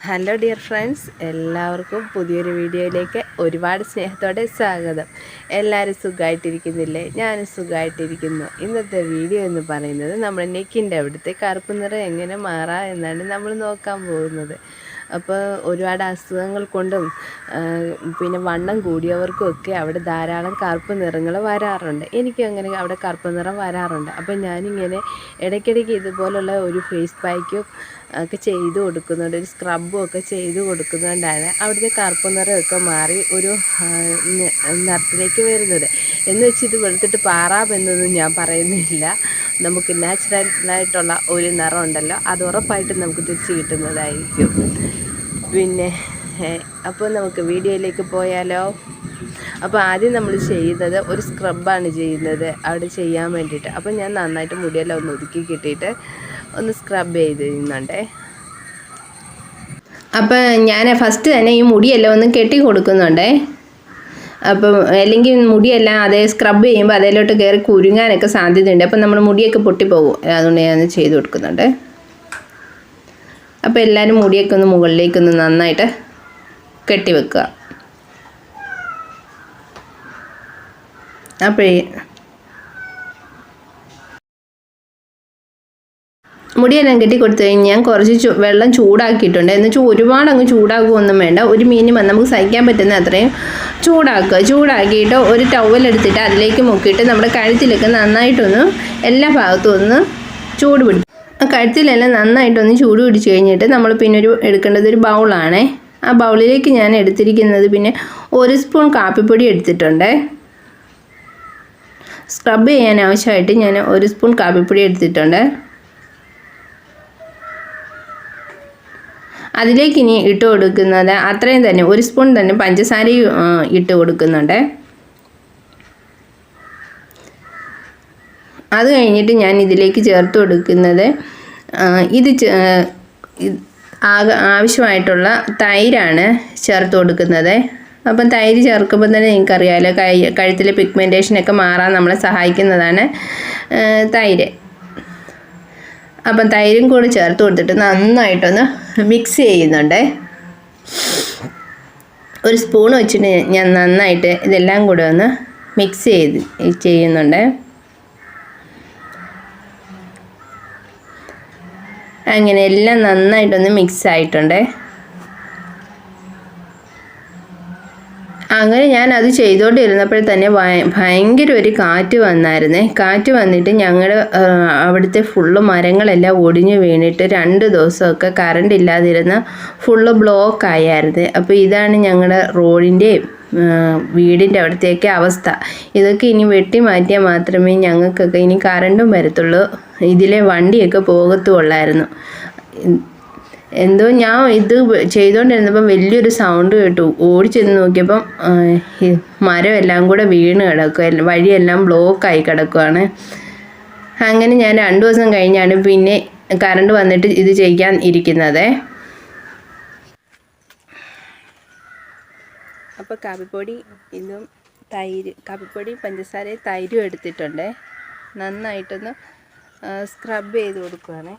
Hello dear friends, എല്ലാവർക്കും പുതിയൊരു വീഡിയോയിലേക്ക് ഒരുപാട് സ്നേഹത്തോടെ സ്വാഗതം. എല്ലാവരും സുഖമായിട്ടിരിക്കുന്നില്ലേ? ഞാനും സുഖമായിട്ടിരിക്കുന്നു. ഇന്നത്തെ വീഡിയോ എന്ന് പറയുന്നത് നമ്മുടെ നെക്കിൻ്റെ അവിടുത്തെ കറുപ്പ് നിറം എങ്ങനെ മാറാം എന്നാണ് നമ്മൾ നോക്കാൻ പോകുന്നത്. അപ്പോൾ ഒരുപാട് അസുഖങ്ങൾ കൊണ്ടും പിന്നെ വണ്ണം കൂടിയവർക്കും ഒക്കെ അവിടെ ധാരാളം കറുപ്പ് നിറങ്ങൾ വരാറുണ്ട്. എനിക്കും അങ്ങനെ അവിടെ കറുപ്പ് നിറം വരാറുണ്ട്. അപ്പോൾ ഞാനിങ്ങനെ ഇടയ്ക്കിടയ്ക്ക് ഇതുപോലുള്ള ഒരു ഫേസ് പാക്കും ഒക്കെ ചെയ്ത് കൊടുക്കുന്നുണ്ട്, ഒരു സ്ക്രബും ഒക്കെ ചെയ്ത് കൊടുക്കുന്നതുകൊണ്ടാണ് അവിടുത്തെ കറുപ്പ് നിറമൊക്കെ മാറി ഒരു നിറത്തിലേക്ക് വരുന്നത്. എന്ന് വെച്ച് ഇത് വെളുത്തിട്ട് പാറാമെന്നൊന്നും ഞാൻ പറയുന്നില്ല. നമുക്ക് നാച്ചുറലായിട്ടുള്ള ഒരു നിറം ഉണ്ടല്ലോ, അത് ഉറപ്പായിട്ടും നമുക്ക് തിരിച്ച് കിട്ടുന്നതായിരിക്കും. പിന്നെ അപ്പോൾ നമുക്ക് വീഡിയോയിലേക്ക് പോയാലോ? അപ്പോൾ ആദ്യം നമ്മൾ ചെയ്യുന്നത് ഒരു സ്ക്രബാണ് ചെയ്യുന്നത് അവിടെ ചെയ്യാൻ വേണ്ടിയിട്ട്. അപ്പോൾ ഞാൻ നന്നായിട്ട് മുടിയെല്ലാം ഒന്ന് ഒതുക്കി കിട്ടിയിട്ട് ഒന്ന് സ്ക്രബ് ചെയ്യുന്നുണ്ടേ. അപ്പം ഞാൻ ഫസ്റ്റ് തന്നെ ഈ മുടിയെല്ലാം ഒന്ന് കെട്ടി കൊടുക്കുന്നുണ്ടേ. അപ്പം അല്ലെങ്കിൽ മുടിയെല്ലാം അതേ സ്ക്രബ് ചെയ്യുമ്പോൾ അതിലോട്ട് കയറി കുരുങ്ങാനൊക്കെ സാധ്യതയുണ്ട്. അപ്പം നമ്മൾ മുടിയൊക്കെ പൊട്ടിപ്പോകും. അതുകൊണ്ട് ഞാൻ ചെയ്ത് കൊടുക്കുന്നുണ്ട്. അപ്പോൾ എല്ലാവരും മുടിയൊക്കെ ഒന്ന് മുകളിലേക്കൊന്ന് നന്നായിട്ട് കെട്ടി വെക്കുക. അപ്പോഴേ മുടിയെല്ലാം കെട്ടി കൊടുത്തു കഴിഞ്ഞ് ഞാൻ കുറച്ച് വെള്ളം ചൂടാക്കിയിട്ടുണ്ട്. എന്നുവെച്ചാൽ ഒരുപാട് അങ്ങ് ചൂടാക്കുകയൊന്നും വേണ്ട, ഒരു മിനിമം നമുക്ക് സഹിക്കാൻ പറ്റുന്ന അത്രയും ചൂടാക്കുക. ചൂടാക്കിയിട്ട് ഒരു ടവലെടുത്തിട്ട് അതിലേക്ക് മുക്കിയിട്ട് നമ്മുടെ കഴുത്തിലൊക്കെ നന്നായിട്ടൊന്ന് എല്ലാ ഭാഗത്തും ഒന്ന് ചൂട് പിടിക്കും. ആ കഴുത്തിലെല്ലാം നന്നായിട്ടൊന്ന് ചൂട് പിടിച്ച് കഴിഞ്ഞിട്ട് നമ്മൾ പിന്നെ എടുക്കേണ്ടത് ഒരു ബൗളാണേ. ആ ബൗളിലേക്ക് ഞാൻ എടുത്തിരിക്കുന്നത് പിന്നെ 1 സ്പൂൺ കാപ്പിപ്പൊടി എടുത്തിട്ടുണ്ട്. സ്ക്രബ് ചെയ്യാൻ ആവശ്യമായിട്ട് ഞാൻ 1 സ്പൂൺ കാപ്പിപ്പൊടി എടുത്തിട്ടുണ്ട്. അതിലേക്ക് ഇനി ഇട്ട് കൊടുക്കുന്നത് അത്രയും തന്നെ 1 സ്പൂൺ തന്നെ പഞ്ചസാരയും ഇട്ട് കൊടുക്കുന്നുണ്ട്. അത് കഴിഞ്ഞിട്ട് ഞാൻ ഇതിലേക്ക് ചേർത്ത് കൊടുക്കുന്നത് ആവശ്യമായിട്ടുള്ള തൈരാണ് ചേർത്ത് കൊടുക്കുന്നത്. അപ്പം തൈര് ചേർക്കുമ്പോൾ തന്നെ നിങ്ങൾക്കറിയാമല്ലോ, കഴുത്തിലെ പിഗ്മെൻറ്റേഷനൊക്കെ മാറാൻ നമ്മളെ സഹായിക്കുന്നതാണ് തൈര്. അപ്പം തൈരും കൂടി ചേർത്ത് കൊടുത്തിട്ട് നന്നായിട്ടൊന്ന് മിക്സ് ചെയ്യുന്നുണ്ട്. 1 സ്പൂൺ വെച്ചിട്ട് ഞാൻ നന്നായിട്ട് ഇതെല്ലാം കൂടെ ഒന്ന് മിക്സ് ചെയ്യുന്നുണ്ട്. അങ്ങനെ എല്ലാം നന്നായിട്ടൊന്ന് മിക്സ് ആയിട്ടുണ്ട്. അങ്ങനെ ഞാൻ അത് ചെയ്തുകൊണ്ടിരുന്നപ്പോൾ തന്നെ ഭയങ്കര ഒരു കാറ്റ് വന്നായിരുന്നേ. കാറ്റ് വന്നിട്ട് ഞങ്ങളുടെ അവിടുത്തെ ഫുള്ള് മരങ്ങളെല്ലാം ഒടിഞ്ഞു വീണിട്ട് 2 ദിവസമൊക്കെ കറണ്ട് ഇല്ലാതിരുന്ന ഫുള്ള് ബ്ലോക്ക് ആയായിരുന്നു. അപ്പോൾ ഇതാണ് ഞങ്ങളുടെ റോഡിൻ്റെയും വീടിൻ്റെ അവിടത്തേക്ക് അവസ്ഥ. ഇതൊക്കെ ഇനി വെട്ടി മാറ്റിയാൽ മാത്രമേ ഞങ്ങൾക്കൊക്കെ ഇനി കറണ്ടും വരത്തുള്ളൂ, ഇതിലെ വണ്ടിയൊക്കെ പോകത്തുള്ളായിരുന്നു. എന്തോ ഞാൻ ഇത് ചെയ്തുകൊണ്ടിരുന്നപ്പം വലിയൊരു സൗണ്ട് കേട്ടു. ഓടിച്ചെന്ന് നോക്കിയപ്പം മരമെല്ലാം കൂടെ വീണ് കിടക്കുക, വഴിയെല്ലാം ബ്ലോക്കായി കിടക്കുകയാണ്. അങ്ങനെ ഞാൻ 2 ദിവസം കഴിഞ്ഞാണ് പിന്നെ കറണ്ട് വന്നിട്ട് ഇത് ചെയ്യാൻ ഇരിക്കുന്നത്. അപ്പോൾ കാപ്പിപ്പൊടി ഇതും കാപ്പിപ്പൊടി പഞ്ചസാരയും തൈരും എടുത്തിട്ടുണ്ട്. നന്നായിട്ടൊന്ന് സ്ക്രബ് ചെയ്ത് കൊടുക്കുകയാണ്.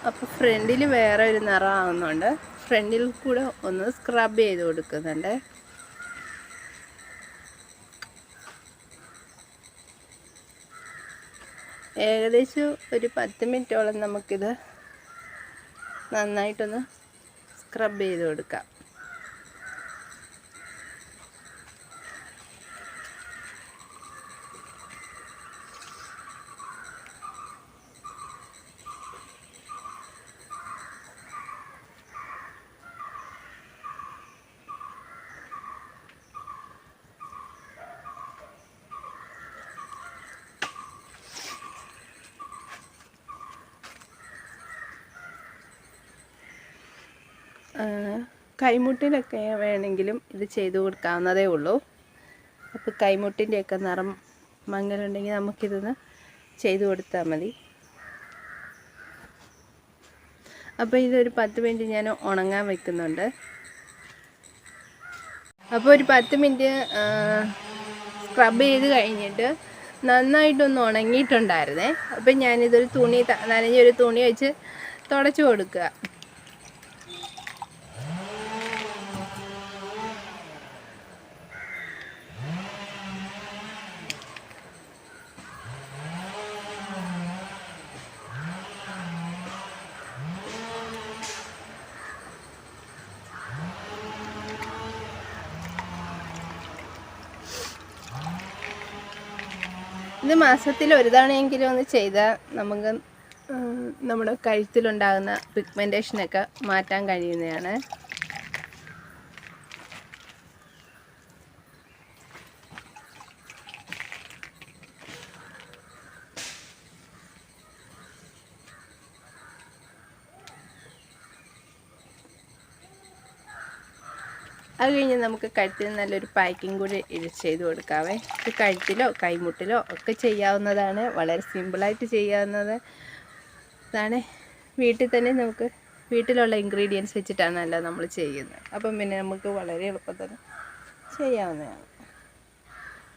അപ്പോൾ ഫ്രണ്ടിൽ വേറെ ഒരു നിറം ആവുന്നുണ്ട്. ഫ്രണ്ടിൽ കൂടെ ഒന്ന് സ്ക്രബ് ചെയ്ത് കൊടുക്കുന്നുണ്ട്. ഏകദേശം ഒരു 10 മിനിറ്റോളം നമുക്കിത് നന്നായിട്ടൊന്ന് സ്ക്രബ് ചെയ്ത് കൊടുക്കാം. കൈമുട്ടിനൊക്കെ വേണമെങ്കിലും ഇത് ചെയ്ത് കൊടുക്കാവുന്നതേ ഉള്ളൂ. അപ്പോൾ കൈമുട്ടിൻ്റെയൊക്കെ നിറം മങ്ങലുണ്ടെങ്കിൽ നമുക്കിതൊന്ന് ചെയ്ത് കൊടുത്താൽ മതി. അപ്പോൾ ഇതൊരു 10 മിനിറ്റ് ഞാൻ ഉണങ്ങാൻ വെക്കുന്നുണ്ട്. അപ്പോൾ ഒരു 10 മിനിറ്റ് സ്ക്രബ് ചെയ്ത് കഴിഞ്ഞിട്ട് നന്നായിട്ടൊന്ന് ഉണങ്ങിയിട്ടുണ്ടായിരുന്നേ. അപ്പം ഞാനിതൊരു തുണി, നനഞ്ഞൊരു തുണി വെച്ച് തുടച്ച് കൊടുക്കുക. ഇത് മാസത്തിൽ ഒരു തവണയെങ്കിലും ഒന്ന് ചെയ്താൽ നമുക്ക് നമ്മുടെ കഴുത്തിലുണ്ടാകുന്ന പിഗ്മെൻറ്റേഷനൊക്കെ മാറ്റാൻ കഴിയുന്നതാണ്. അത് കഴിഞ്ഞ് നമുക്ക് കഴുത്തിന് നല്ലൊരു പാക്കിങ് കൂടി ചെയ്ത് കൊടുക്കാവേ. ഇത് കഴുത്തിലോ കൈമുട്ടിലോ ഒക്കെ ചെയ്യാവുന്നതാണ്. വളരെ സിമ്പിളായിട്ട് ചെയ്യാവുന്നതാണ്. വീട്ടിൽ തന്നെ നമുക്ക് വീട്ടിലുള്ള ഇൻഗ്രീഡിയൻസ് വെച്ചിട്ടാണല്ലോ നമ്മൾ ചെയ്യുന്നത്. അപ്പം പിന്നെ നമുക്ക് വളരെ എളുപ്പത്തിൽ ചെയ്യാവുന്നതാണ്.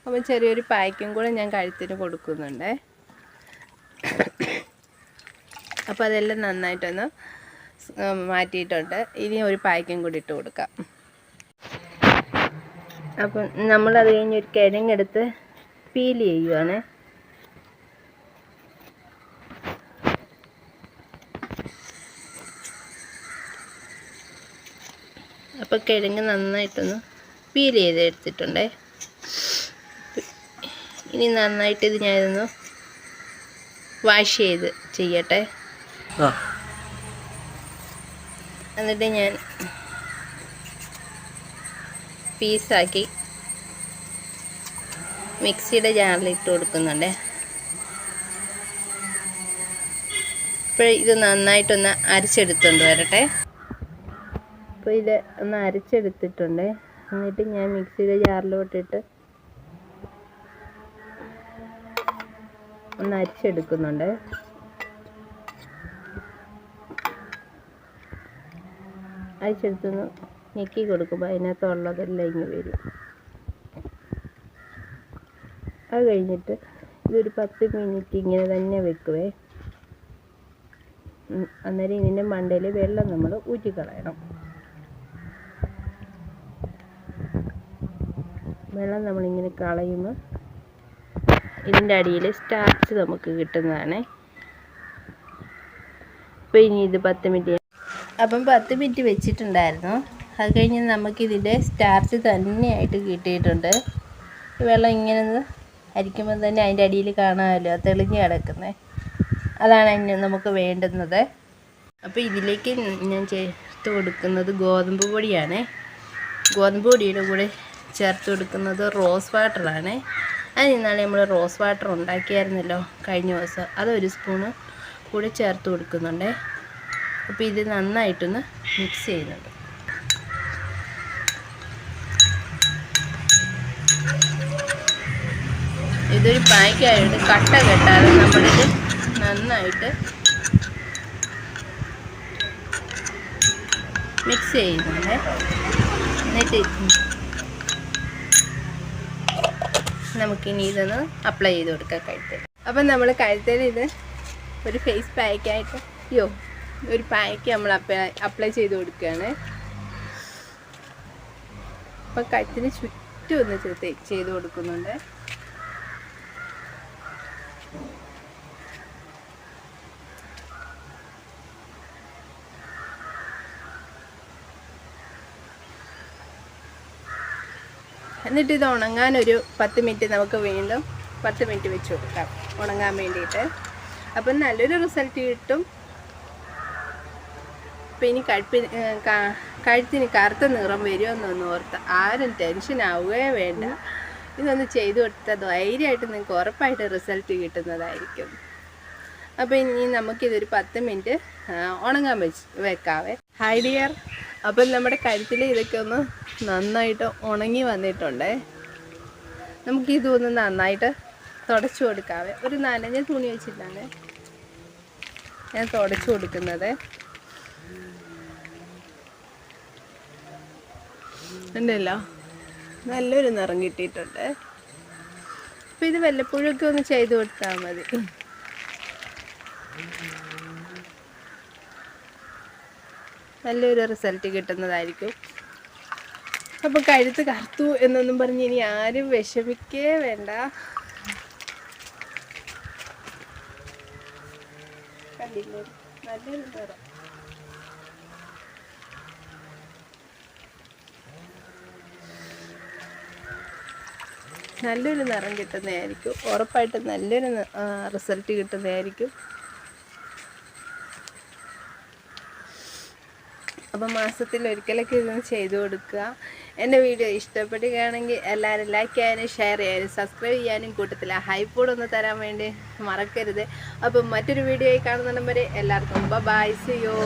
അപ്പം ചെറിയൊരു പാക്കിങ് കൂടെ ഞാൻ കഴുത്തിന് കൊടുക്കുന്നുണ്ട്. അപ്പോൾ അതെല്ലാം നന്നായിട്ടൊന്ന് മാറ്റിയിട്ടുണ്ട്. ഇനി ഒരു പാക്കിങ് കൂടി ഇട്ട് കൊടുക്കാം. അപ്പം നമ്മളത് കഴിഞ്ഞൊരു കിഴങ്ങെടുത്ത് പീൽ ചെയ്യുവാണ്. അപ്പോൾ കിഴങ്ങ് നന്നായിട്ടൊന്ന് പീൽ ചെയ്തെടുത്തിട്ടുണ്ടേ. ഇനി നന്നായിട്ട് ഇത് ഞാനിതൊന്ന് വാഷ് ചെയ്യട്ടെ. എന്നിട്ട് ഞാൻ പീസാക്കി മിക്സിയുടെ ജാറിലിട്ട് കൊടുക്കുന്നുണ്ട്. ഇപ്പോൾ ഇത് നന്നായിട്ടൊന്ന് അരച്ചെടുത്തുകൊണ്ട് വരട്ടെ. അപ്പോൾ ഇത് ഒന്ന് അരച്ചെടുത്തിട്ടുണ്ട്. എന്നിട്ട് ഞാൻ മിക്സിയുടെ ജാറിലോട്ടിട്ട് ഒന്ന് അരച്ചെടുക്കുന്നുണ്ട്. അരച്ചെടുത്തൊന്ന് ഞെക്കി കൊടുക്കുമ്പോൾ അതിനകത്തുള്ളതെല്ലാം ഇങ്ങ് വരും. അത് കഴിഞ്ഞിട്ട് ഇതൊരു 10 മിനിറ്റ് ഇങ്ങനെ തന്നെ വെക്കുവേ. അന്നേരം ഇതിൻ്റെ മണ്ടയിൽ വെള്ളം നമ്മൾ ഊറ്റിക്കളയണം. വെള്ളം നമ്മളിങ്ങനെ കളയുമ്പോൾ ഇതിൻ്റെ അടിയിൽ സ്റ്റാർച്ച് നമുക്ക് കിട്ടുന്നതാണ്. അപ്പോൾ ഇനി ഇത് 10 മിനിറ്റ്, അപ്പം 10 മിനിറ്റ് വെച്ചിട്ടുണ്ടായിരുന്നു. അത് കഴിഞ്ഞ് നമുക്കിതിൻ്റെ സ്റ്റാർച്ച് തന്നെയായിട്ട് കിട്ടിയിട്ടുണ്ട്. വെള്ളം ഇങ്ങനെ ഒന്ന് അരിക്കുമ്പോൾ തന്നെ അതിൻ്റെ അടിയിൽ കാണാമല്ലോ തെളിഞ്ഞ് കിടക്കുന്നത്. അതാണ് നമുക്ക് വേണ്ടുന്നത്. അപ്പോൾ ഇതിലേക്ക് ഞാൻ ചേർത്ത് കൊടുക്കുന്നത് ഗോതമ്പ് പൊടിയാണ്. ഗോതമ്പ് പൊടിയുടെ കൂടെ ചേർത്ത് കൊടുക്കുന്നത് റോസ് വാട്ടറാണ്. അത് ഇന്നാളെ നമ്മൾ റോസ് വാട്ടർ ഉണ്ടാക്കിയായിരുന്നല്ലോ കഴിഞ്ഞ ദിവസം, അതൊരു സ്പൂണ് കൂടെ ചേർത്ത് കൊടുക്കുന്നുണ്ട്. അപ്പോൾ ഇത് നന്നായിട്ടൊന്ന് മിക്സ് ചെയ്യുന്നുണ്ട്. ഇതൊരു പായ്ക്കായിട്ട് കട്ട കെട്ടാതെ നമ്മളിത് നന്നായിട്ട് മിക്സ് ചെയ്യുന്നുണ്ട്. എന്നിട്ട് നമുക്കിനി ഇതൊന്ന് അപ്ലൈ ചെയ്ത് കൊടുക്കാം കഴുത്തിൽ. അപ്പം നമ്മൾ കഴുത്തിൽ ഇത് ഒരു ഫേസ് പായ്ക്കായിട്ട് ഒരു പായ്ക്ക് നമ്മൾ അപ്ലൈ ചെയ്ത് കൊടുക്കുകയാണ്. അപ്പം കഴുത്തിന് ചുറ്റും ഒന്ന് ചെയ്ത് കൊടുക്കുന്നുണ്ട്. എന്നിട്ട് ഇത് ഉണങ്ങാൻ ഒരു 10 മിനിറ്റ് നമുക്ക് വീണ്ടും 10 മിനിറ്റ് വെച്ച് കൊടുക്കാം ഉണങ്ങാൻ വേണ്ടിയിട്ട്. അപ്പം നല്ലൊരു റിസൾട്ട് കിട്ടും. അപ്പം ഇനി കഴുത്തിന് കറുത്ത നിറം വരുമെന്നൊന്ന് ഓർത്ത് ആരും ടെൻഷൻ ആവുകയേ വേണ്ട. ഇതൊന്ന് ചെയ്ത് കൊടുത്താൽ ധൈര്യമായിട്ട് നിങ്ങൾക്ക് ഉറപ്പായിട്ട് റിസൾട്ട് കിട്ടുന്നതായിരിക്കും. അപ്പോൾ ഇനി നമുക്കിതൊരു 10 മിനിറ്റ് ഉണങ്ങാൻ വെക്കാവേ. ഹായ് ഡിയർ, അപ്പം നമ്മുടെ കഴുത്തിൽ ഇതൊക്കെ ഒന്ന് നന്നായിട്ട് ഉണങ്ങി വന്നിട്ടുണ്ടേ. നമുക്കിതൊന്ന് നന്നായിട്ട് തുടച്ചു കൊടുക്കാവേ. ഒരു നനഞ്ഞ തുണി വെച്ചിട്ടാണ് ഞാൻ തുടച്ചു കൊടുക്കുന്നത്. ഉണ്ടല്ലോ, നല്ലൊരു നിറം കിട്ടിയിട്ടുണ്ട്. അപ്പം ഇത് വല്ലപ്പോഴൊക്കെ ഒന്ന് ചെയ്ത് കൊടുത്താൽ മതി. നല്ലൊരു റിസൾട്ട് കിട്ടുന്നതായിരിക്കും. അപ്പം കഴുത്ത് കറുത്തു എന്നൊന്നും പറഞ്ഞ് ഇനി ആരും വിഷമിക്കേ വേണ്ട. കണ്ടില്ലേ, നല്ലൊരു നിറം. നല്ലൊരു നിറം കിട്ടുന്നതായിരിക്കും. ഉറപ്പായിട്ടും നല്ലൊരു റിസൾട്ട് കിട്ടുന്നതായിരിക്കും. അപ്പം മാസത്തിൽ ഒരിക്കലൊക്കെ ഇതൊന്ന് ചെയ്തു കൊടുക്കുക. എൻ്റെ വീഡിയോ ഇഷ്ടപ്പെടുകയാണെങ്കിൽ എല്ലാവരും ലൈക്ക് ചെയ്യാനും ഷെയർ ചെയ്യാനും സബ്സ്ക്രൈബ് ചെയ്യാനും കൂട്ടത്തില്ല ഹൈപ്പോടൊന്ന് തരാൻ വേണ്ടി മറക്കരുത്. അപ്പം മറ്റൊരു വീഡിയോയിൽ കാണുന്നിടം വരെ എല്ലാവർക്കും ബൈ, സീ യു.